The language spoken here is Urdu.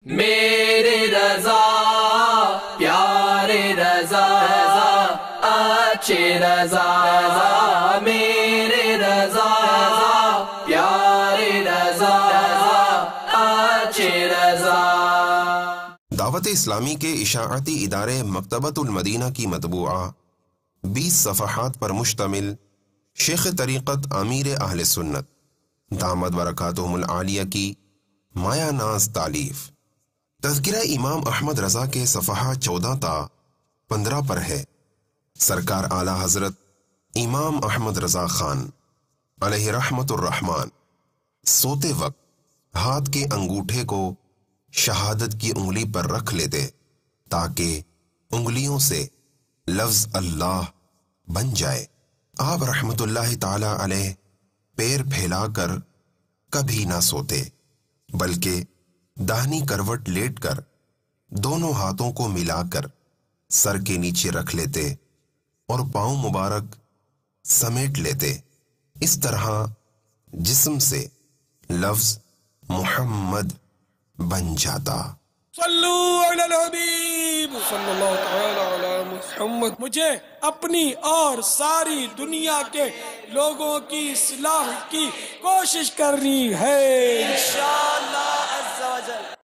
میرے رضا پیارے رضا اچھے رضا میرے رضا پیارے رضا اچھے رضا۔ دعوت اسلامی کے اشاعتی ادارے مکتبۃ المدینہ کی مطبوعہ 20 صفحات پر مشتمل شیخ طریقت امیر اہل سنت دامت برکاتہم العالیہ کی مایہ ناز تالیف تذکرہ امام احمد رضا کے صفحہ 14 تا 15 پر ہے۔ سرکار اعلیٰ حضرت امام احمد رضا خان علیہ رحمت الرحمن سوتے وقت ہاتھ کے انگوٹھے کو شہادت کی انگلی پر رکھ لیتے تاکہ انگلیوں سے لفظ اللہ بن جائے۔ آپ رحمت اللہ تعالی علیہ پیر پھیلا کر کبھی نہ سوتے بلکہ داہنی کروٹ لیٹ کر دونوں ہاتھوں کو ملا کر سر کے نیچے رکھ لیتے اور پاؤں مبارک سمیٹ لیتے۔ اس طرح جسم سے لفظ محمد بن جاتا۔ صلو علی الحبیب صلی اللہ تعالی علی محمد۔ مجھے اپنی اور ساری دنیا کے لوگوں کی اصلاح کی کوشش کرنی ہے انشاءاللہ۔